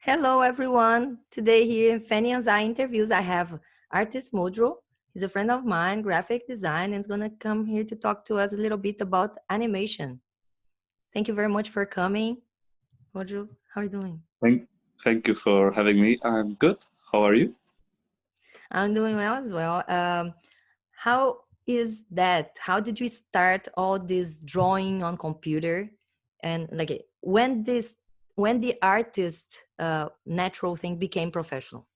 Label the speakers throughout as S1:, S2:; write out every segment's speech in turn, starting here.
S1: Hello, everyone. Today here in Fanny Anzai interviews, I have artist Modro. He's a friend of mine, graphic design, and is going to come here to talk to us a little bit about animation. Thank you very much for coming. Modro, how are you doing?
S2: Thank, thank you for having me. I'm good. How are you?
S1: I'm doing well as well. How is that? How did you start all this drawing on computer? And like when the artist natural thing became professional?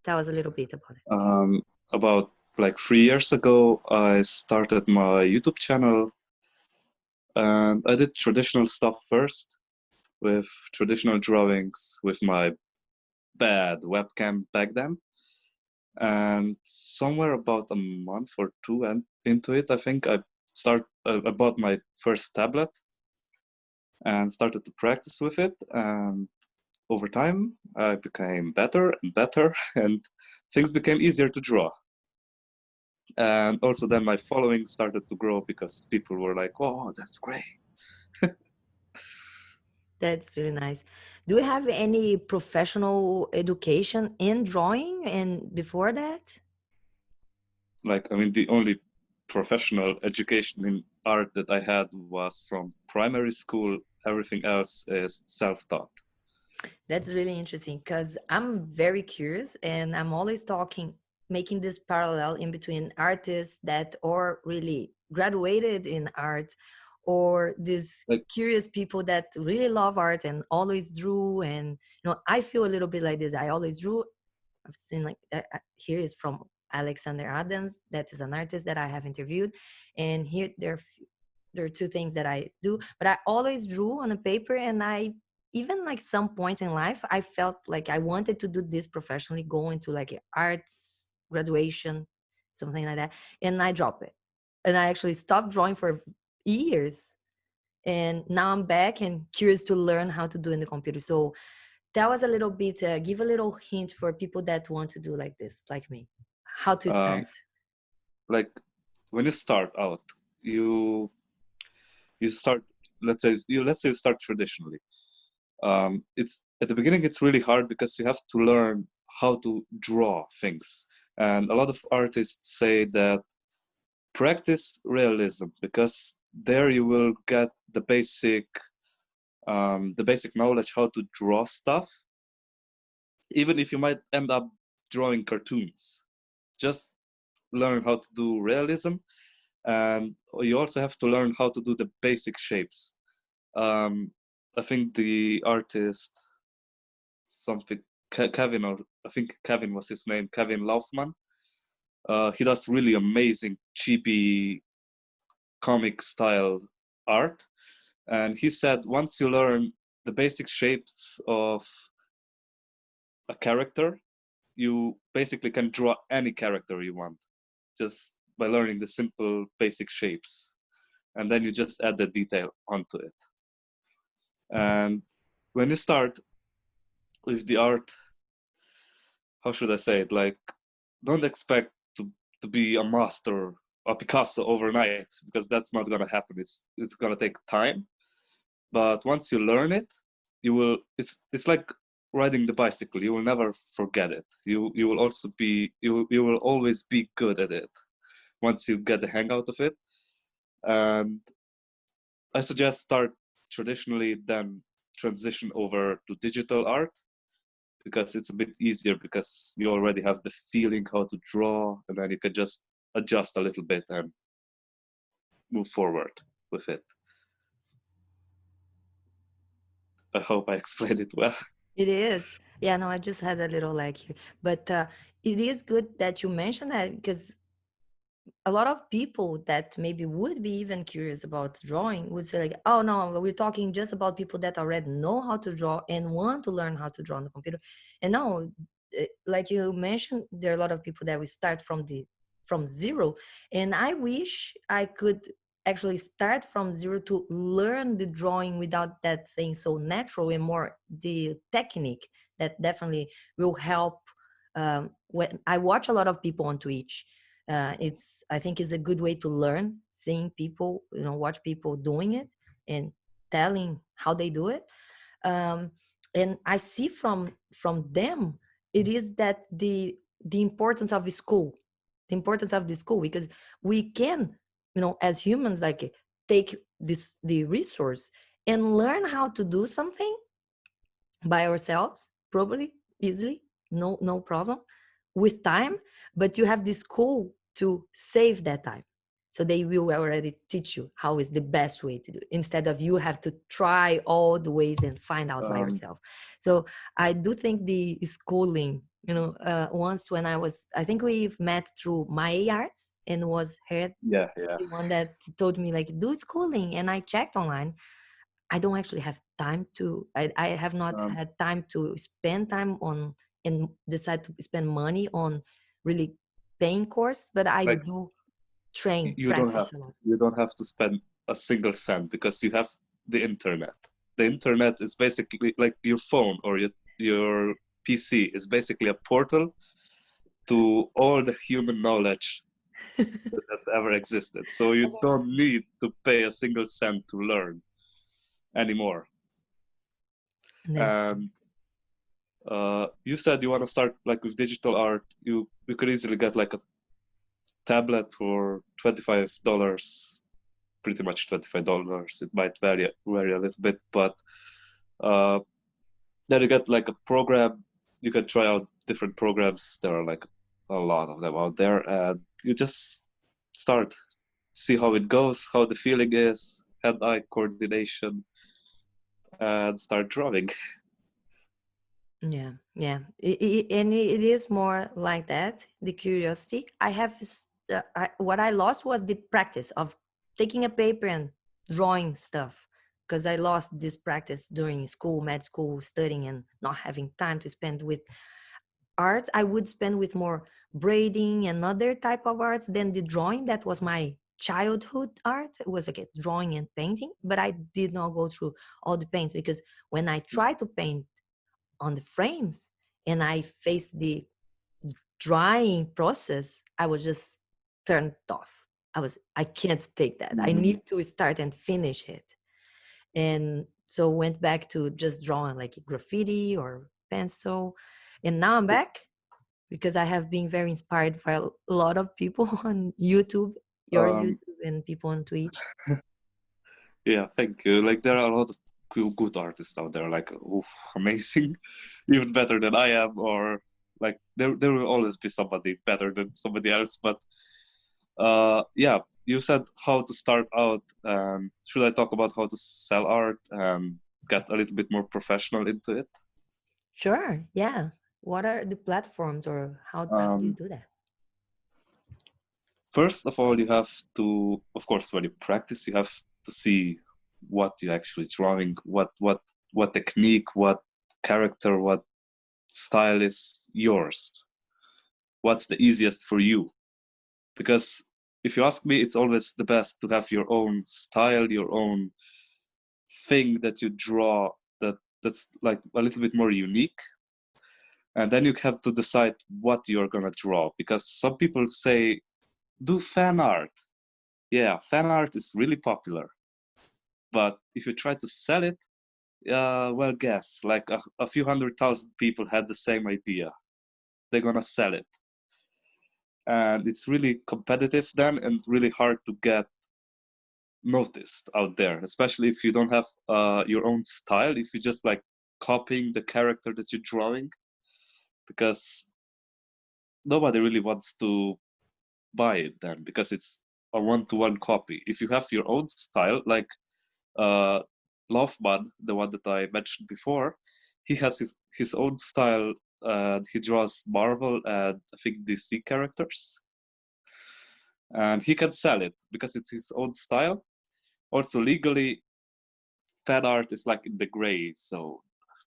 S1: Tell us a little bit about it.
S2: About like 3 years ago, I started my YouTube channel and I did traditional stuff first with traditional drawings with my bad webcam back then. And somewhere about a month or two and into it, I think I bought my first tablet and started to practice with it. And over time, I became better and better, and things became easier to draw. And also then my following started to grow because people were like, "Oh, that's great."
S1: That's really nice. Do you have any professional education in drawing and before that?
S2: Like, I mean, the only professional education in art that I had was from primary school. Everything else is self-taught.
S1: That's really interesting because I'm very curious and I'm always talking, making this parallel in between artists that are really graduated in art or these
S2: Like,
S1: curious people that really love art and always drew. And, I feel a little bit like this. I always drew. I've seen like here is from Alexander Adams, that is an artist that I have interviewed, and here there are two things that I do, but I always drew on a paper, and I even like some points in life I felt like I wanted to do this professionally, go into like arts graduation, something like that, and I drop it, and I actually stopped drawing for years, and now I'm back and curious to learn how to do in the computer. So tell us a little bit, give a little hint for people that want to do like this, like me, how to
S2: um,
S1: start.
S2: like when you start out, you you start. Let's say you start traditionally. It's at the beginning it's really hard because you have to learn how to draw things, and a lot of artists say that practice realism because there you will get the basic knowledge how to draw stuff, even if you might end up drawing cartoons. Just learn how to do realism, and you also have to learn how to do the basic shapes. um, I think the artist something Kevin, or I think Kevin was his name, Kevin Laufman. He does really amazing cheapy comic style art, and he said once you learn the basic shapes of a character, you basically can draw any character you want just by learning the simple basic shapes, and then you just add the detail onto it. And when you start with the art, how should I say it? Like, don't expect to be a master, a Picasso overnight, because that's not gonna happen. It's gonna take time. But once you learn it, you will. It's like riding the bicycle. You will never forget it. You will also be you will always be good at it once you get the hang out of it. And I suggest start traditionally, then transition over to digital art because it's a bit easier because you already have the feeling how to draw, and then you can just adjust a little bit and move forward with it. I hope I explained it well.
S1: It is. Yeah, no, I just had a little lag here. But it is good that you mentioned that because a lot of people that maybe would be even curious about drawing would say like, oh no, we're talking just about people that already know how to draw and want to learn how to draw on the computer. And no, like you mentioned, there are a lot of people that will start from zero. And I wish I could actually start from zero to learn the drawing without that thing so natural and more the technique that definitely will help. When I watch a lot of people on Twitch, it's I think it's a good way to learn, seeing people, watch people doing it and telling how they do it. um, And I see from them, it is that the importance of the school, the importance of the school, because we can, as humans, like, take this the resource and learn how to do something by ourselves, probably easily, no problem, with time. But you have this school to save that time, so they will already teach you how is the best way to do it, instead of you have to try all the ways and find out by
S2: Um,
S1: yourself. So I do think the schooling, once when I think we've met through my arts, and was her
S2: yeah, yeah.
S1: the one that told me, like, do schooling, and I checked online. I don't actually have time to. I have not
S2: Um,
S1: had time to spend time on and decide to spend money on really paying course, but I
S2: like
S1: do train,
S2: you don't have
S1: practice a lot.
S2: to spend a single cent because you have the internet. The internet is basically like your phone or your PC is basically a portal to all the human knowledge that has ever existed. So you don't need to pay a single cent to learn anymore.
S1: That's
S2: And you said you want to start like with digital art. You could easily get like a tablet for $25, pretty much $25. It might vary a little bit, but uh, then you get like a program. You can try out different programs. There are like a lot of them out there, and you just start, see how it goes, how the feeling is, hand-eye coordination, and start drawing.
S1: yeah. And it is more like that. The curiosity I have what I lost was the practice of taking a paper and drawing stuff, because I lost this practice during school, med school, studying, and not having time to spend with arts. I would spend with more braiding and other type of arts than the drawing. That was my childhood art. It was like drawing and painting, but I did not go through all the paints, because when I tried to paint on the frames and I faced the drying process, I was just turned off. I can't take that. I
S2: Mm,
S1: need to start and finish it. And so went back to just drawing like graffiti or pencil. And now I'm back because I have been very inspired by a lot of people on YouTube, your
S2: Um,
S1: YouTube, and people on Twitch.
S2: yeah, thank you. Like there are a lot of good artists out there, like oof, amazing, even better than I am, or like there will always be somebody better than somebody else. But yeah, you said how to start out. Should I talk about how to sell art and get a little bit more professional into it?
S1: Sure, yeah. What are the platforms, or how do you
S2: Um,
S1: do that?
S2: First of all, you have to, of course, when you practice, you have to see what you're actually drawing, what technique, what character, what style is yours. What's the easiest for you? Because if you ask me, it's always the best to have your own style, your own thing that you draw that's like a little bit more unique. And then you have to decide what you're gonna draw. Because some people say, do fan art. Yeah, fan art is really popular. But if you try to sell it, well, guess like a few 100,000 people had the same idea. They're gonna sell it, and it's really competitive then, and really hard to get noticed out there. Especially if you don't have your own style. If you just like copying the character that you're drawing, because nobody really wants to buy it then, because it's a one-to-one copy. If you have your own style, like uh, Loveman, the one that I mentioned before, he has his own style. He draws Marvel and I think DC characters, and he can sell it because it's his own style. Also, legally, fan art is like in the gray zone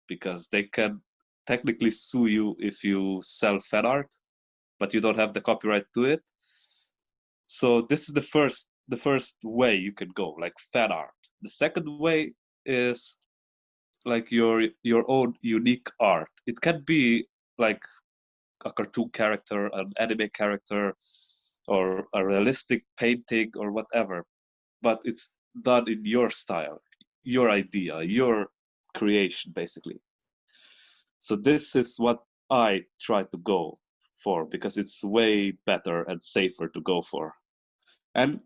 S2: because they can technically sue you if you sell fan art, but you don't have the copyright to it. So this is the first way you can go, like fan art. The second way is like your own unique art. It can be like a cartoon character, an anime character, or a realistic painting or whatever, but it's done in your style, your idea, your creation, basically. So this is what I try to go for because it's way better and safer to go for. And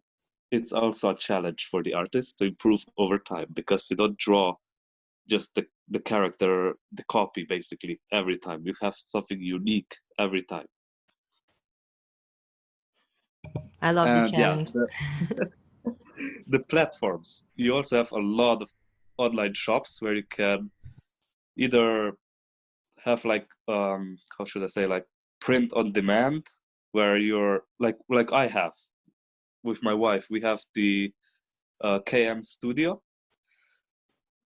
S2: it's also a challenge for the artist to improve over time because you don't draw just the character, the copy basically every time. You have something unique every time.
S1: I love the
S2: And yeah,
S1: challenge.
S2: the platforms. You also have a lot of online shops where you can either have like how should I say, like print on demand, where you're like I have with my wife. We have the KM Studio,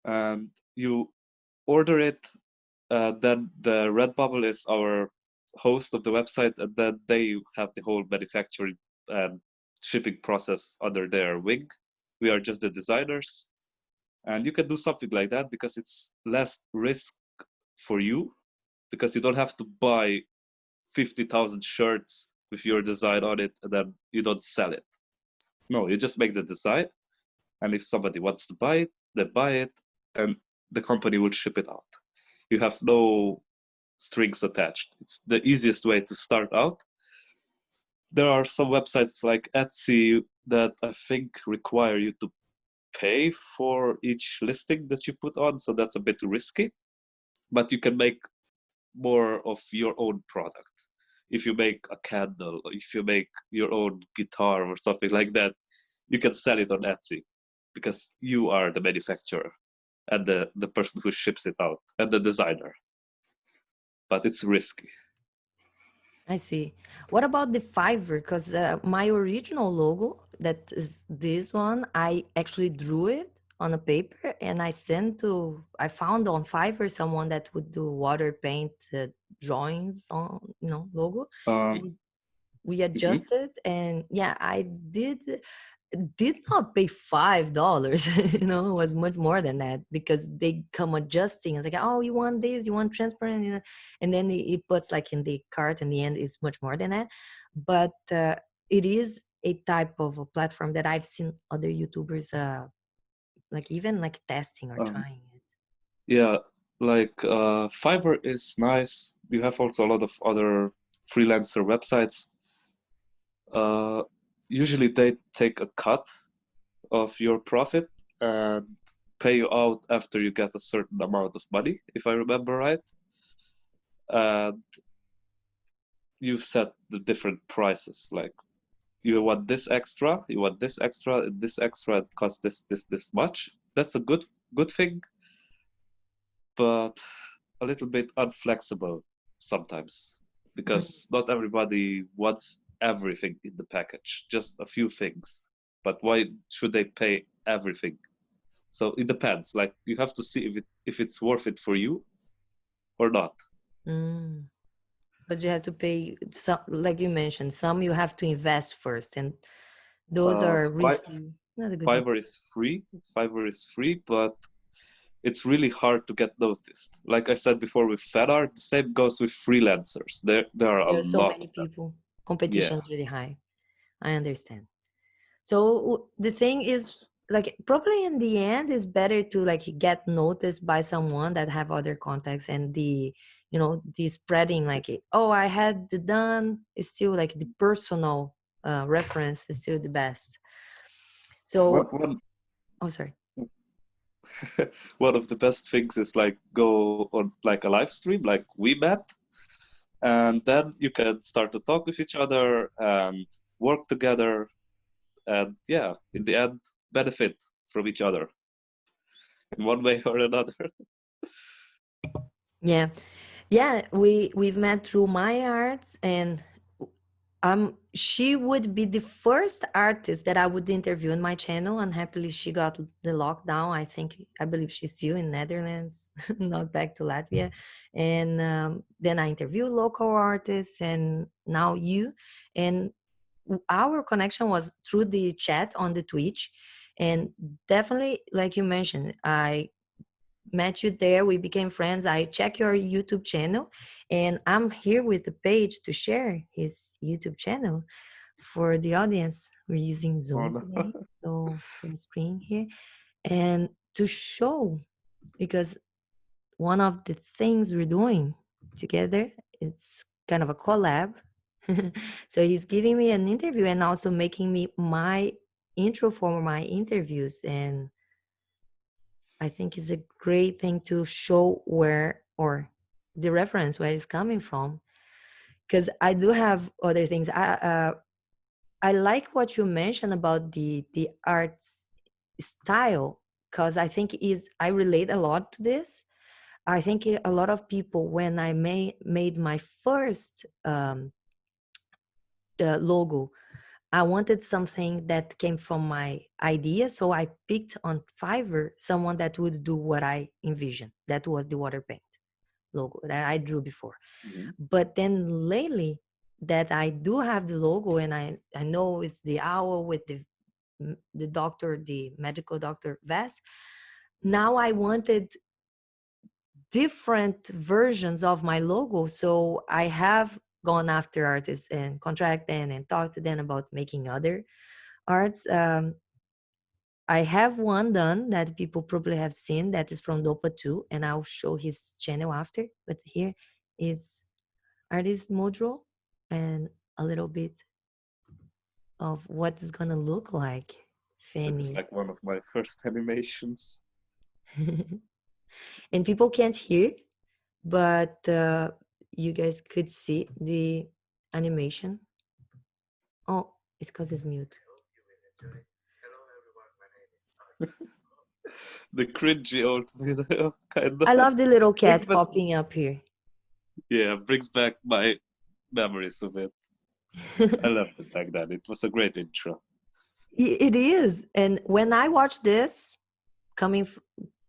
S2: and you order it. Then the Redbubble is our host of the website, and then they have the whole manufacturing and shipping process under their wing. We are just the designers, and you can do something like that because it's less risk for you because you don't have to buy 50,000 shirts with your design on it and then you don't sell it. No, you just make the design, and if somebody wants to buy it, they buy it, and the company will ship it out. You have no strings attached. It's the easiest way to start out. There are some websites like Etsy that I think require you to pay for each listing that you put on, so that's a bit risky. But you can make more of your own product. If you make a candle, or if you make your own guitar or something like that, you can sell it on Etsy because you are the manufacturer and the person who ships it out and the designer. But it's risky.
S1: I see. What about the Fiverr? Because my original logo, that is this one, I actually drew it on a paper and I found on Fiverr someone that would do water paint drawings on, logo.
S2: Um,
S1: And we
S2: mhm.
S1: adjusted, and yeah, I did not pay $5. It was much more than that because they come adjusting. It's like, oh, you want this, you want transparent, and then it puts like in the cart. In the end, it's much more than that. But it is a type of a platform that I've seen other YouTubers like even like testing or
S2: um,
S1: trying it.
S2: yeah, like Fiverr is nice. You have also a lot of other freelancer websites. Uh, Usually they take a cut of your profit and pay you out after you get a certain amount of money, if I remember right. And you set the different prices. Like you want this extra, you want this extra, it costs this much. That's a good thing, but a little bit unflexible sometimes because not everybody wants everything in the package, just a few things. But why should they pay everything? So it depends. Like you have to see if it's worth it for you or not.
S1: Mm. But you have to pay some, like you mentioned, some you have to invest first, and those
S2: Uh,
S1: are
S2: Fi-
S1: risky. Not a good thing.
S2: Fiverr is free. Fiverr is free, but it's really hard to get noticed. Like I said before with fan art, the same goes with freelancers. There are a
S1: There are so
S2: lot
S1: many
S2: of them.
S1: people.
S2: Yeah.
S1: Competition is really high. I understand. So the thing is, like, probably in the end, it's better to like get noticed by someone that have other contacts, and the spreading like, oh, I had the done is still like the personal reference is still the best.
S2: One
S1: So,
S2: one
S1: oh, sorry.
S2: one of the best things is like go on like a live stream like we met, and then you can start to talk with each other and work together, and yeah, in the end benefit from each other in one way or another.
S1: Yeah, yeah, we've met through my arts, and she would be the first artist that I would interview on my channel. Unhappily, she got the lockdown. I believe she's still in Netherlands, not back to Latvia. And then I interviewed local artists, and now you. And our connection was through the chat on the Twitch, and definitely, like you mentioned, I met you there. We became friends. I check your YouTube channel, and I'm here with the page to share his YouTube channel for the audience. We're using
S2: Oh,
S1: Zoom
S2: no.
S1: today, so full screen here, and to show, because one of the things we're doing together, it's kind of a collab. So he's giving me an interview and also making me my intro for my interviews. And I think it's a great thing to show where or the reference where it's coming from. Because I do have other things. I like what you mentioned about the arts style, because I think is I relate a lot to this. I think a lot of people, when I made my first logo, I wanted something that came from my idea. So I picked on Fiverr someone that would do what I envisioned. That was the water paint logo that I drew before.
S2: Mhm.
S1: But then lately, that I do have the logo, and I know it's the owl with the doctor, the medical doctor vest. Now I wanted different versions of my logo. So I have gone after artists and contract them and talked to them about making other arts. I have one done that people probably have seen that is from Dopa too, and I'll show his channel after. But here is artist Modro and a little bit of what it's gonna look like.
S2: This is
S1: Fanny.
S2: like one of my first animations.
S1: And people can't hear, but you guys could see the animation. Oh, it's because it's mute.
S2: The cringy old video, kind
S1: I
S2: of.
S1: love the little
S2: Brings
S1: cat
S2: back,
S1: popping up here.
S2: yeah, brings back my memories of it. I loved it back then. It was a great intro.
S1: It is. And when I watch this, coming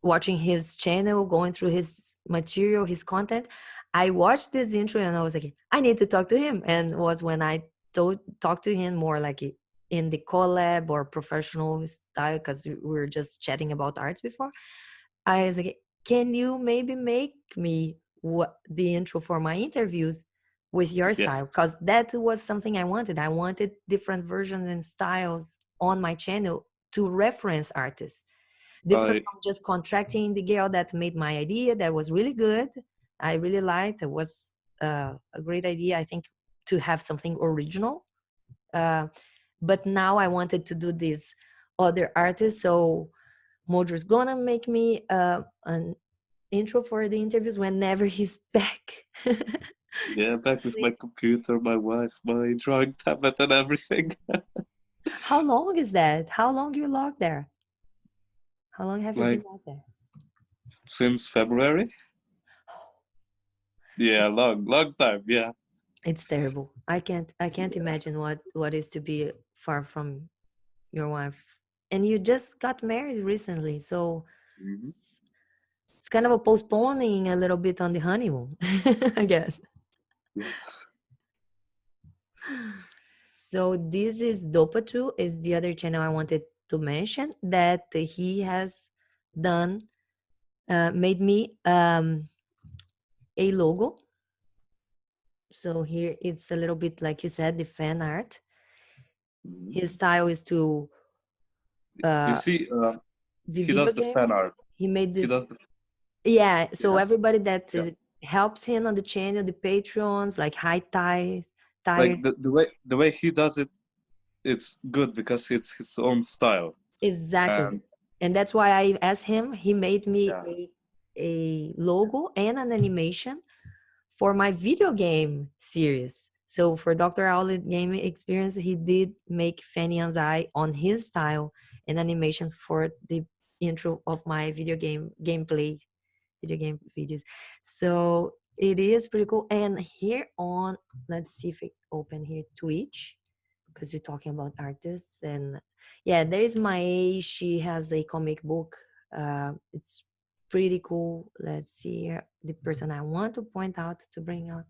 S1: watching his channel, going through his material, his content, I watched this intro and I was like, I need to talk to him. And was when I talked to him more like in the collab or professional style, because we were just chatting about arts before. I was like, can you maybe make me what the intro for my interviews with your style?
S2: Yes,
S1: Because that was something I wanted. I wanted different versions and styles on my channel to reference artists, different
S2: I
S1: from just contracting the girl that made my idea that was really good. I really liked it. Was a great idea, I think, to have something original. uh, but now I wanted to do this other artist. So Modro's gonna make me an intro for the interviews whenever he's back.
S2: yeah, back with my computer, my wife, my drawing tablet, and everything.
S1: How long is that? How long you logged there? How long have you been
S2: Like
S1: logged there?
S2: since February. Yeah, long time. Yeah.
S1: It's terrible. I can't imagine what is to be far from your wife. And you just got married recently, so
S2: Mhm.
S1: it's, it's kind of a postponing a little bit on the honeymoon, I guess.
S2: Yes.
S1: So this is Dopatu is the other channel I wanted to mention that he has done, made me a logo. So here it's a little bit like you said, the fan art.
S2: Mhm.
S1: His style is to
S2: You
S1: uh,
S2: see,
S1: the
S2: he
S1: video
S2: does the
S1: game.
S2: fan art.
S1: He made
S2: He
S1: this.
S2: does the
S1: Yeah, so
S2: yeah,
S1: everybody that
S2: yeah.
S1: helps him on the channel, the patrons, like high
S2: Like
S1: tires,
S2: the way he does it, it's good because it's his own style.
S1: exactly.
S2: And
S1: And that's why I asked him. He made me
S2: yeah,
S1: a logo and an animation for my video game series. So for Dr. Owlet Game Experience, he did make Fanny Anzai on his style and animation for the intro of my gameplay video game videos. So it is pretty cool. And here on, let's see if I open here Twitch, because we're talking about artists. And yeah, there is Mae. She has a comic book. It's pretty cool. Let's see here. The person I want to point out to bring out.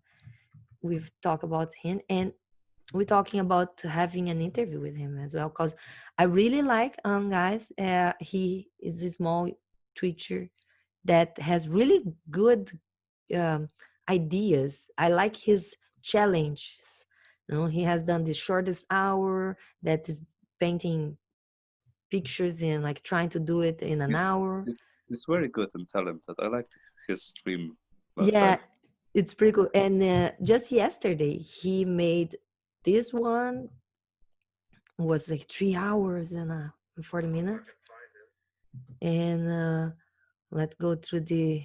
S1: We've talked about him, and we're talking about having an interview with him as well, because I really like guys. He is a small Twitcher that has really good um, ideas. I like his challenges. He has done the shortest hour that is painting pictures in like trying to do it in an
S2: he's
S1: hour.
S2: He's very good and talented. I liked his stream last
S1: Yeah,
S2: time.
S1: it's pretty cool. And just yesterday, he made this one was like 3 hours and 40 minutes. And let's go through the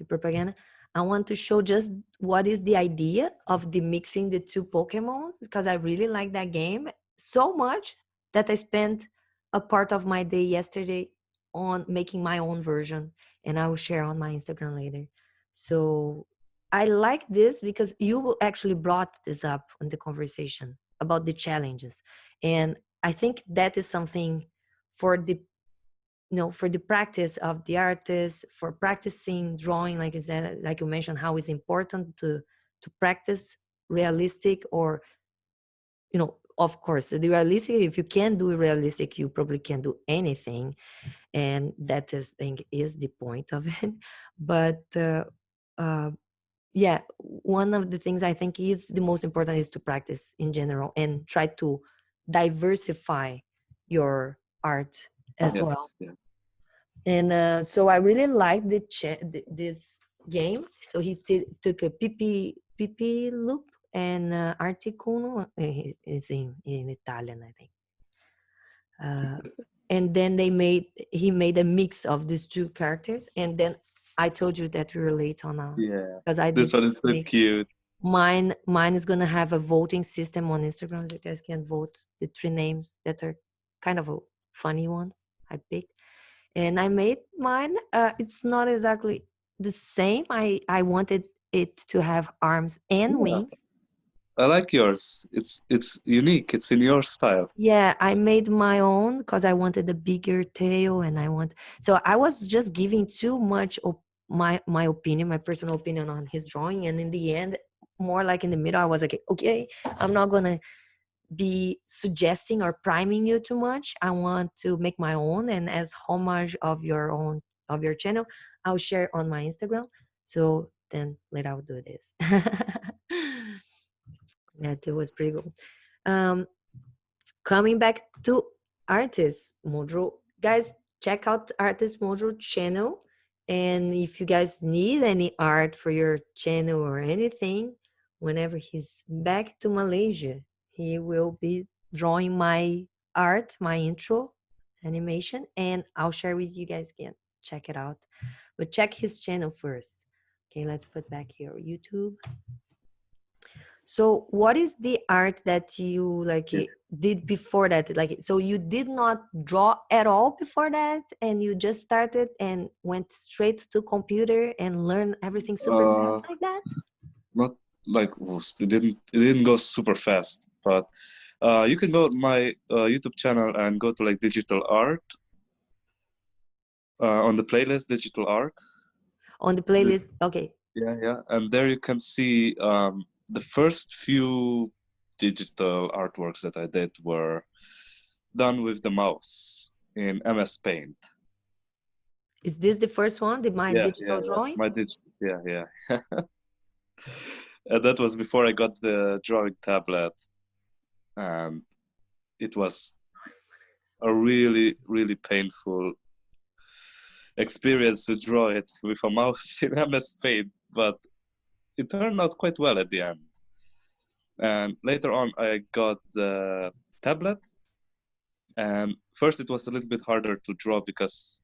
S1: propaganda. I want to show just what is the idea of the mixing the two Pokemons because I really like that game so much that I spent a part of my day yesterday on making my own version, and I will share on my Instagram later. So I like this because you actually brought this up in the conversation about the challenges, and I think that is something for the for the practice of the artist, for practicing drawing, like I said, like you mentioned, how it's important to practice realistic, or of course the realistic, if you can do realistic you probably can do anything, and that is thing is the point of it. But uh, yeah, one of the things I think is the most important is to practice in general and try to diversify your art as well.
S2: Yes, yeah.
S1: And so I really liked this game. So he took a PP loop and Articuno. It's in Italian, I think. Uh, and then he made a mix of these two characters. And then I told you that we relate on
S2: Yeah.
S1: because I
S2: This
S1: did
S2: one is so
S1: make
S2: cute.
S1: mine is gonna have a voting system on Instagram, so you guys can vote the three names that are kind of funny ones I picked. And I made mine. It's not exactly the same. I wanted it to have arms and
S2: Yeah.
S1: wings.
S2: I like yours. It's unique. It's in your style.
S1: Yeah, I made my own because I wanted a bigger tail, and so I was just giving too much my opinion, my personal opinion on his drawing, and in the end, more like in the middle, I was like, okay, I'm not gonna be suggesting or priming you too much. I want to make my own, and as homage of your channel, I'll share on my Instagram. So then later I'll do this. That it was pretty cool. Um, Coming back to artist Modro, guys, check out artist Modro channel. And if you guys need any art for your channel or anything, whenever he's back to Malaysia, he will be drawing my art, my intro animation, and I'll share with you guys again. Check it out. But check his channel first. Okay, let's put back here YouTube. So what is the art that you like did before that? Like, so you did not draw at all before that, and you just started and went straight to computer and learn everything super
S2: Uh,
S1: fast like that?
S2: Not like whoosh, it didn't go super fast, but you can go to my YouTube channel and go to like digital art on the playlist digital art.
S1: On the
S2: The,
S1: playlist, okay.
S2: yeah, yeah, and there you can see the first few digital artworks that I did were done with the mouse in MS Paint.
S1: Is this the first one, the my
S2: Yeah,
S1: digital
S2: yeah, yeah. My
S1: drawings?
S2: digital, yeah, yeah. And that was before I got the drawing tablet, and it was a really, really painful experience to draw it with a mouse in MS Paint, but it turned out quite well at the end. And later on, I got the tablet, and first it was a little bit harder to draw because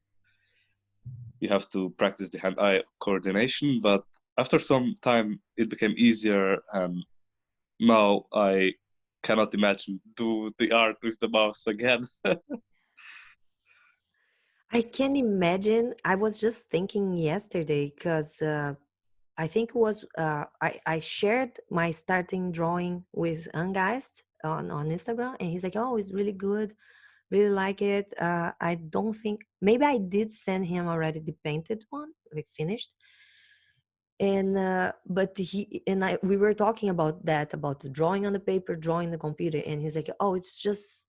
S2: you have to practice the hand-eye coordination, but after some time, it became easier, and now I cannot imagine do the art with the mouse again.
S1: I can imagine. I was just thinking yesterday because I think it was I shared my starting drawing with Angeist on Instagram, and he's like, "Oh, it's really good, really like it." I don't think maybe I did send him already the painted one, like finished, and but he and I we were talking about that, about the drawing on the paper, drawing the computer, and he's like, "Oh, it's just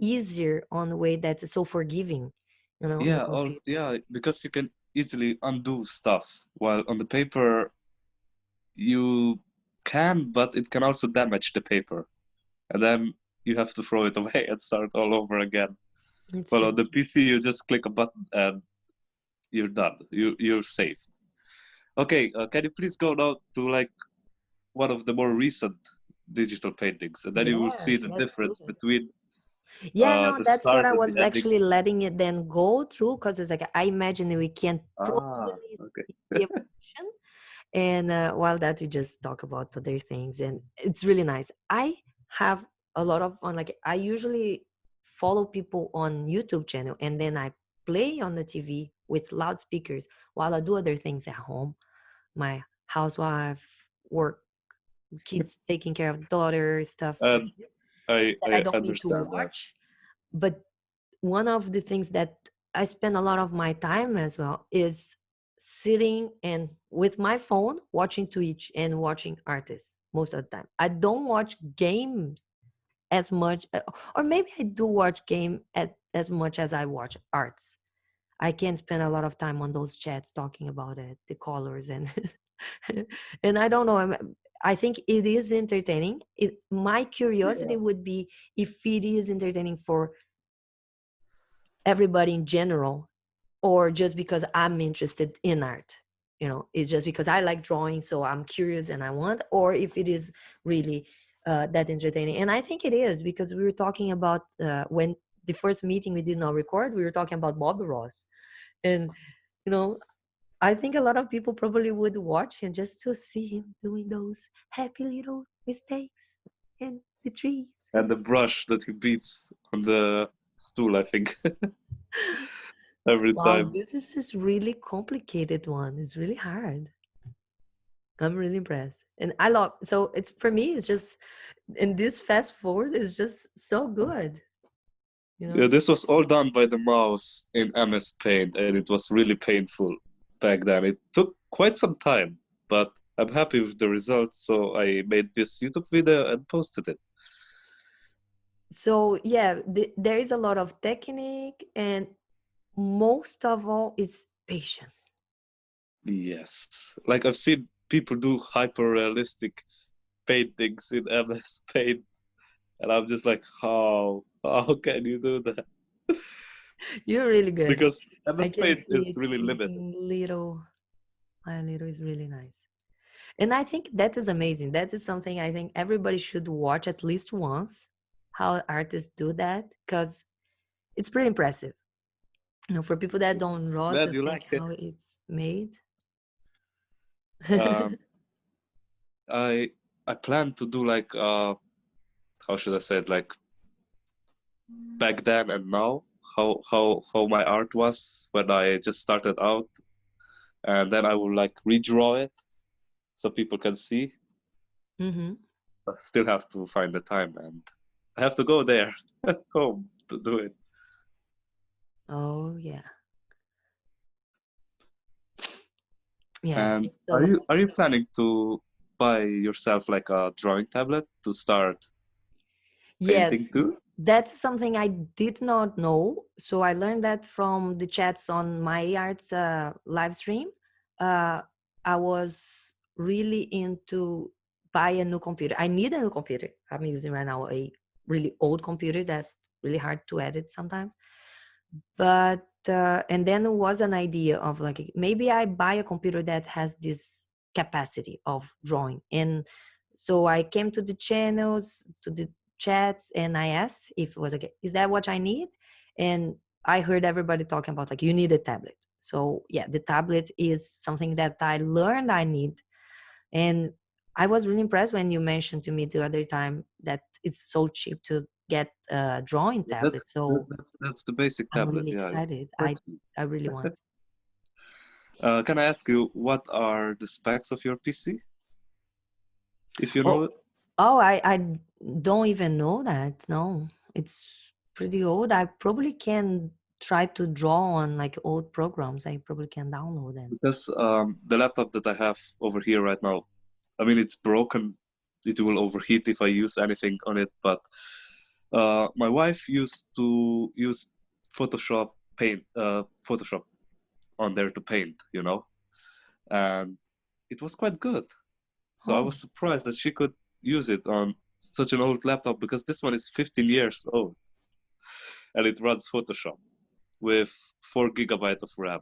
S1: easier on the way that's so forgiving, the
S2: Yeah,
S1: computer."
S2: yeah, because you can easily undo stuff, while on the paper you can, but it can also damage the paper, and then you have to throw it away and start all over again.
S1: It's
S2: Well,
S1: pretty.
S2: on the PC, you just click a button and you're done. You're saved. Okay, can you please go now to like one of the more recent digital paintings, and then you will see
S1: Yes,
S2: the
S1: let's do
S2: difference
S1: it.
S2: between
S1: Yeah, no,
S2: the
S1: that's what
S2: start
S1: I
S2: and the
S1: was
S2: ending.
S1: actually letting it then go through because it's like I imagine we can
S2: Ah,
S1: probably
S2: okay.
S1: see the evolution. And while that, we just talk about other things, and it's really nice. I have a lot of fun. Like I usually follow people on YouTube channel, and then I play on the TV with loudspeakers while I do other things at home. My housewife, work, kids taking care of daughter, stuff like
S2: And
S1: this that I
S2: I
S1: don't need to
S2: understand that.
S1: watch. But one of the things that I spend a lot of my time as well is sitting and with my phone watching Twitch and watching artists most of the time. I don't watch games as much, or maybe I do watch game as much as I watch arts. I can spend a lot of time on those chats talking about it, the colors, and and I don't know. I think it is entertaining. My curiosity
S2: Yeah.
S1: would be if it is entertaining for everybody in general, or just because I'm interested in art. It's just because I like drawing, so I'm curious and I want, or if it is really that entertaining. And I think it is, because we were talking about when the first meeting we did not record, we were talking about Bob Ross. And you know I think a lot of people probably would watch him just to see him doing those happy little mistakes and the trees.
S2: And the brush that he beats on the stool, I think, every
S1: Wow,
S2: time.
S1: this is this really complicated one. It's really hard. I'm really impressed. And I love, so it's for me, it's just, and this fast forward is just so good, you
S2: Yeah,
S1: know?
S2: this was all done by the mouse in MS Paint, and it was really painful back then. It took quite some time, but I'm happy with the results, so I made this YouTube video and posted it.
S1: So yeah, there is a lot of technique, and most of all, it's patience.
S2: Yes. Like I've seen people do hyper realistic paintings in MS Paint, and I'm just like, how can you do that?
S1: You're really good.
S2: Because
S1: I
S2: MS
S1: can
S2: Paint
S1: see
S2: is
S1: it
S2: really limited.
S1: making little, my little is really nice. And I think that is amazing. That is something I think everybody should watch at least once, how artists do that, because it's pretty impressive. For people that don't draw,
S2: Glad
S1: to
S2: you
S1: think
S2: like it.
S1: how it's made.
S2: Um, I I plan to do like how should I say it, like back then and now, how my art was when I just started out, and then I will like redraw it so people can see.
S1: Hmm.
S2: I still have to find the time, and I have to go there home to do it.
S1: Oh yeah, yeah.
S2: And
S1: It's a lot.
S2: are you planning to buy yourself like a drawing tablet to start painting
S1: Yes,
S2: too?
S1: that's something I did not know. So I learned that from the chats on my arts live stream. Uh, I was really into buy a new computer. I need a new computer. I'm using right now a really old computer that really hard to edit sometimes. But and then it was an idea of like maybe I buy a computer that has this capacity of drawing. And so I came to the channels, to the chats, and I asked if it was like, is that what I need? And I heard everybody talking about like you need a tablet. So yeah, the tablet is something that I learned I need. And I was really impressed when you mentioned to me the other time that it's so cheap to get a drawing
S2: Yeah,
S1: tablet. So
S2: that's the basic
S1: I'm
S2: tablet.
S1: really
S2: Yeah, it's
S1: excited.
S2: quite.
S1: I really want.
S2: Can I ask you what are the specs of your PC, if you know
S1: Oh,
S2: it?
S1: I don't even know that. No, it's pretty old. I probably can try to draw on like old programs. I probably can download them.
S2: Because the laptop that I have over here right now, I mean, it's broken. It will overheat if I use anything on it. But my wife used to use Photoshop on there to paint, and it was quite good. So I
S1: Oh,
S2: was surprised that she could use it on such an old laptop because this one is 15 years old and it runs Photoshop with 4 gigabyte of RAM.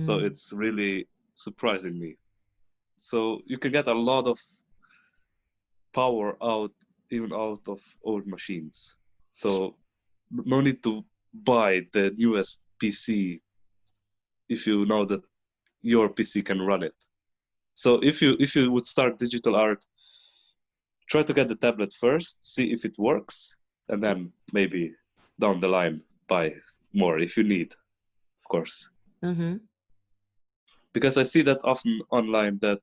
S2: So
S1: Mm.
S2: it's really surprising me. So you can get a lot of power out, even out of old machines. So no need to buy the newest PC if you know that your PC can run it. So if you would start digital art, try to get the tablet first, see if it works, and then maybe down the line buy more if you need, of course.
S1: Mm-hmm.
S2: Because I see that often online that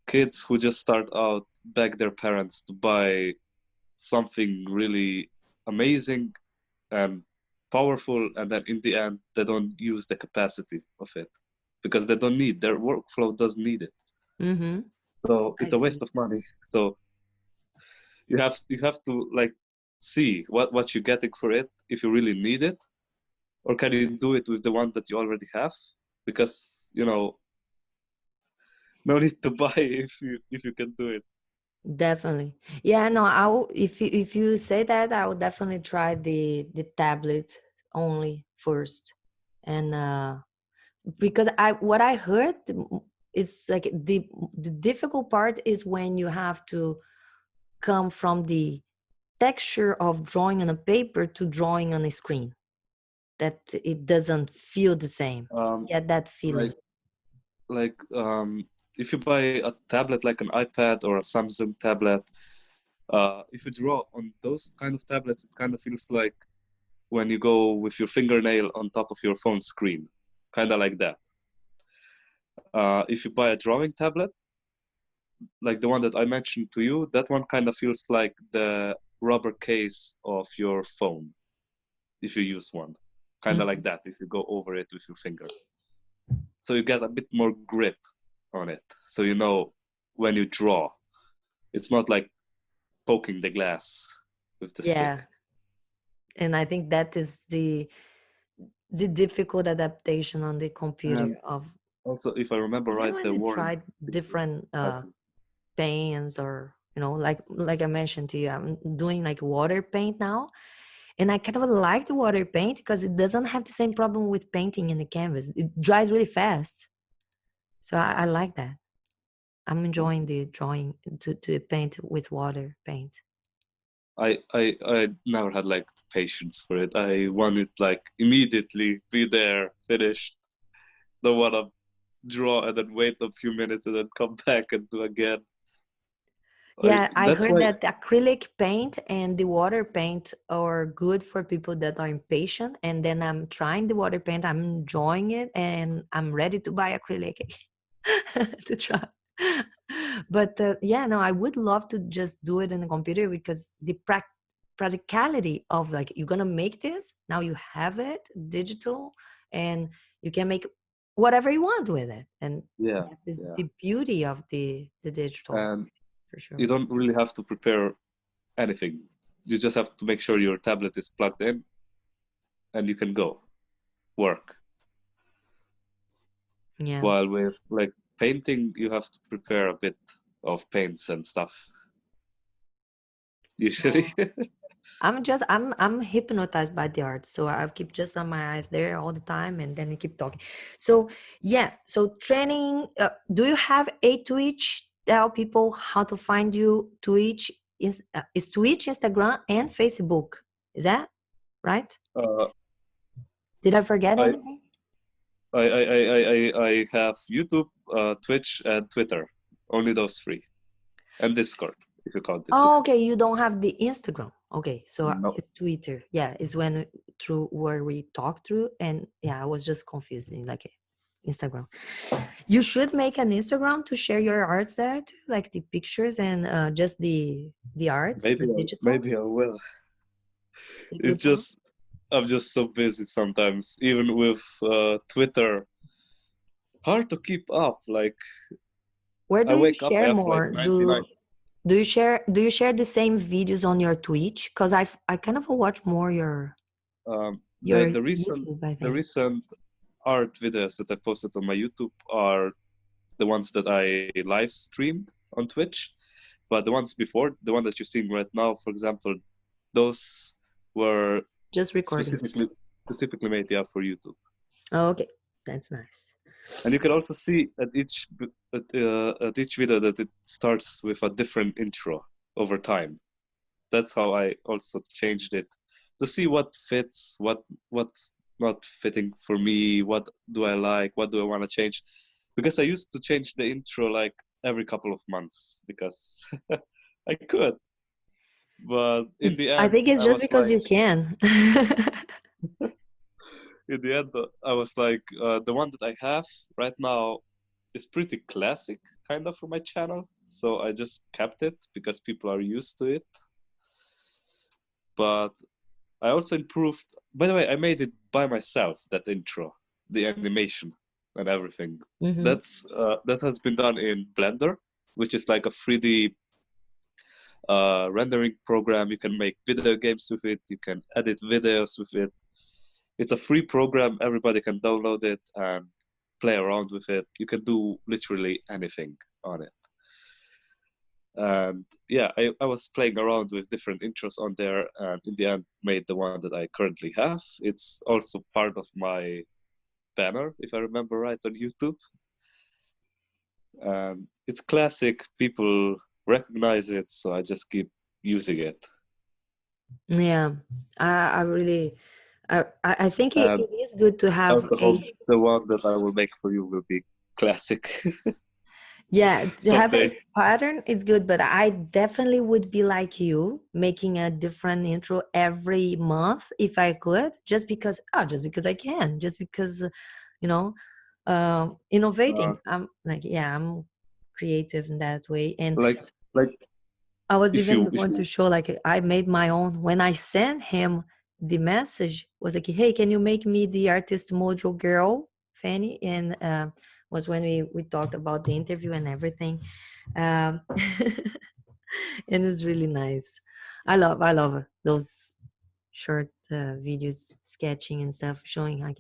S2: kids who just start out beg their parents to buy something really amazing and powerful, and then in the end they don't use the capacity of it because they don't need their workflow doesn't need it.
S1: Mm-hmm.
S2: So
S1: I
S2: it's a waste
S1: see.
S2: of money. So you have to like see what you're getting for it if you really need it, or can you do it with the one that you already have, because no need to buy if you can do it.
S1: Definitely. Yeah, no, I will, if you say that, I will definitely try the tablet only first. And because I what I heard it's like the difficult part is when you have to come from the texture of drawing on a paper to drawing on a screen. That it doesn't feel the same.
S2: um
S1: Get that feeling.
S2: like if you buy a tablet like an iPad or a Samsung tablet, if you draw on those kind of tablets, it kind of feels like when you go with your fingernail on top of your phone screen, kind of like that. If you buy a drawing tablet, like the one that I mentioned to you, that one kind of feels like the rubber case of your phone if you use one. Kind of like
S1: Mhm.
S2: that if you go over it with your finger. So you get a bit more grip on it. So you know when you draw. It's not like poking the glass with the
S1: Yeah,
S2: stick.
S1: and I think that is the difficult adaptation on the computer
S2: And
S1: of.
S2: also, if I remember
S1: Have you
S2: right, the
S1: really
S2: warranty.
S1: tried different
S2: I
S1: paints, or like I mentioned to you, I'm doing like water paint now, and I kind of like the water paint because it doesn't have the same problem with painting in the canvas. It dries really fast, so I like that. I'm enjoying the drawing to paint with water paint.
S2: I never had like patience for it. I wanted like immediately be there, finished. Don't wanna draw and then wait a few minutes and then come back and do again.
S1: Yeah, I
S2: That's
S1: heard
S2: why.
S1: that the acrylic paint and the water paint are good for people that are impatient. And then I'm trying the water paint, I'm enjoying it, and I'm ready to buy acrylic to try. But yeah, no, I would love to just do it in the computer because the practicality of like you're gonna make this now, you have it digital, and you can make whatever you want with it, and
S2: Yeah,
S1: that is
S2: yeah.
S1: the beauty of the digital,
S2: And
S1: for
S2: you
S1: sure.
S2: don't really have to prepare anything. You just have to make sure your tablet is plugged in and you can go work.
S1: Yeah.
S2: While with like painting, you have to prepare a bit of paints and stuff usually.
S1: No. I'm hypnotized by the art. So I keep just on my eyes there all the time, and then I keep talking. So yeah, so training, do you have a Twitch? Tell people how to find you. Twitch is Twitch, Instagram, and Facebook. Is that right?
S2: uh,
S1: Did I forget
S2: I,
S1: anything?
S2: I have YouTube, Twitch, and Twitter. Only those three, and Discord if you count it too.
S1: Oh, okay, you don't have the Instagram. Okay, so
S2: No.
S1: it's Twitter. Yeah, it's when through where we talk through, and yeah, I was just confused in like Instagram. You should make an Instagram to share your arts there too, like the pictures and just the arts,
S2: Maybe
S1: the digital.
S2: maybe I will.
S1: It's a
S2: It's
S1: good one.
S2: just I'm just so busy sometimes, even with Twitter. Hard to keep up. Like
S1: Where
S2: I
S1: do you
S2: wake up, I
S1: share
S2: have like
S1: more?
S2: 99.
S1: Do you share the same videos on your Twitch? Because I kind of watch more
S2: The
S1: your
S2: the recent
S1: YouTube, I
S2: the
S1: think.
S2: recent art videos that I posted on my YouTube are the ones that I live streamed on Twitch. But the ones before, the one that you're seeing right now, for example, those were
S1: Just recording.
S2: specifically specifically made, yeah, for YouTube.
S1: Oh, okay. That's nice.
S2: And you can also see at each video that it starts with a different intro over time. That's how I also changed it to see what fits, what's not fitting for me, what do I like, what do I want to change. Because I used to change the intro like every couple of months because I could. But in the
S1: I
S2: end,
S1: think it's
S2: I
S1: just
S2: was
S1: because
S2: like,
S1: you can.
S2: in the end, I was like, the one that I have right now is pretty classic, kind of, for my channel. So I just kept it because people are used to it. But I also improved. By the way, I made it by myself. That intro, the animation, and everything.
S1: Hmm.
S2: That has been done in Blender, which is like a 3D rendering program. You can make video games with it. You can edit videos with it. It's a free program. Everybody can download it and play around with it. You can do literally anything on it. And yeah, I was playing around with different intros on there, and in the end made the one that I currently have. It's also part of my banner, if I remember right, on YouTube. And it's classic. People recognize it, so I just keep using it.
S1: Yeah, I really, I think
S2: And
S1: it is good to
S2: I
S1: have
S2: also hope
S1: a,
S2: the one that I will make for you will be classic
S1: yeah, to have a
S2: someday.
S1: pattern is good, but I definitely would be like you, making a different intro every month if I could, just because I can, just because, you know,
S2: Uh,
S1: innovating. I'm like, yeah, I'm creative in that way. And
S2: like like
S1: I was
S2: if
S1: even
S2: you
S1: going to show like I made my own. When I sent him the message, was like, "Hey, can you make me the artist Modro girl, Fanny?" And was when we talked about the interview and everything. Um, and it's really nice. I love those short videos, sketching and stuff, showing like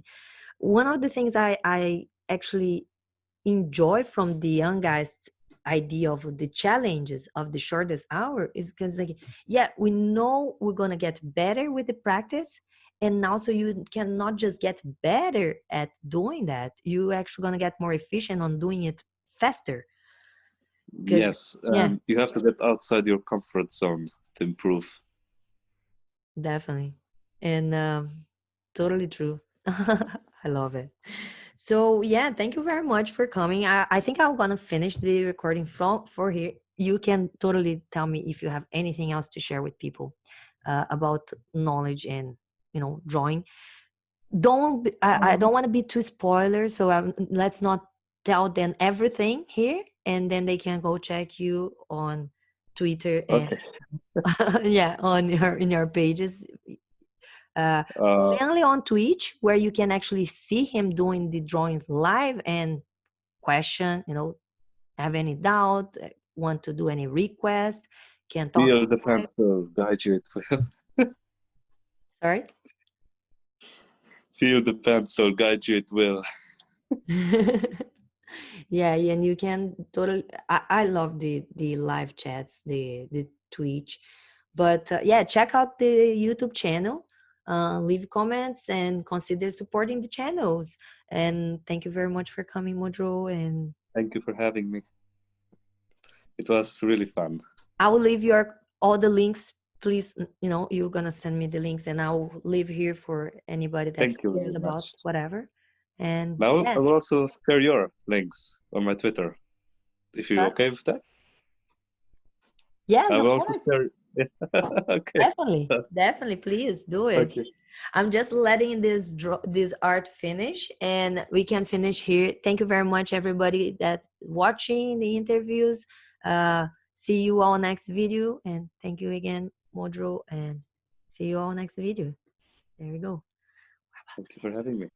S1: one of the things I actually enjoy from the young guys idea of the challenges of the shortest hour is because like, yeah, we know we're gonna get better with the practice, and also you cannot just get better at doing that, you actually gonna get more efficient on doing it faster because
S2: yes,
S1: yeah,
S2: and you have to get outside your comfort zone to improve.
S1: definitely. And totally true. I love it. So yeah, thank you very much for coming. I think I'm gonna finish the recording from for here. You can totally tell me if you have anything else to share with people about knowledge and drawing. I don't want to be too spoiler, so let's not tell them everything here, and then they can go check you on Twitter and
S2: Okay.
S1: yeah, on your in your pages, uh,
S2: Uh,
S1: mainly on Twitch, where you can actually see him doing the drawings live and question, have any doubt, want to do any request, can talk
S2: Feel the
S1: about it.
S2: pencil, guide you it will.
S1: Sorry.
S2: Feel the pencil, guide you it will.
S1: Yeah, and you can totally. I love the live chats, the Twitch, but yeah, check out the YouTube channel. Leave comments and consider supporting the channels. And thank you very much for coming, Modro. And
S2: Thank you for having me. It was really fun.
S1: I will leave your all the links. Please, you're gonna send me the links, and I'll leave here for anybody that's
S2: Thank you
S1: curious
S2: very
S1: about
S2: much.
S1: whatever. And
S2: Now
S1: yeah,
S2: I will also share your links on my Twitter. If you're
S1: sorry.
S2: okay with that,
S1: Yes,
S2: I
S1: of
S2: will also
S1: course.
S2: share. Okay.
S1: Definitely, definitely. Please do it.
S2: Okay.
S1: I'm just letting this art finish, and we can finish here. Thank you very much, everybody that's watching the interviews. See you all next video, and thank you again, Modro, and see you all next video. There we go.
S2: Thank you for having me.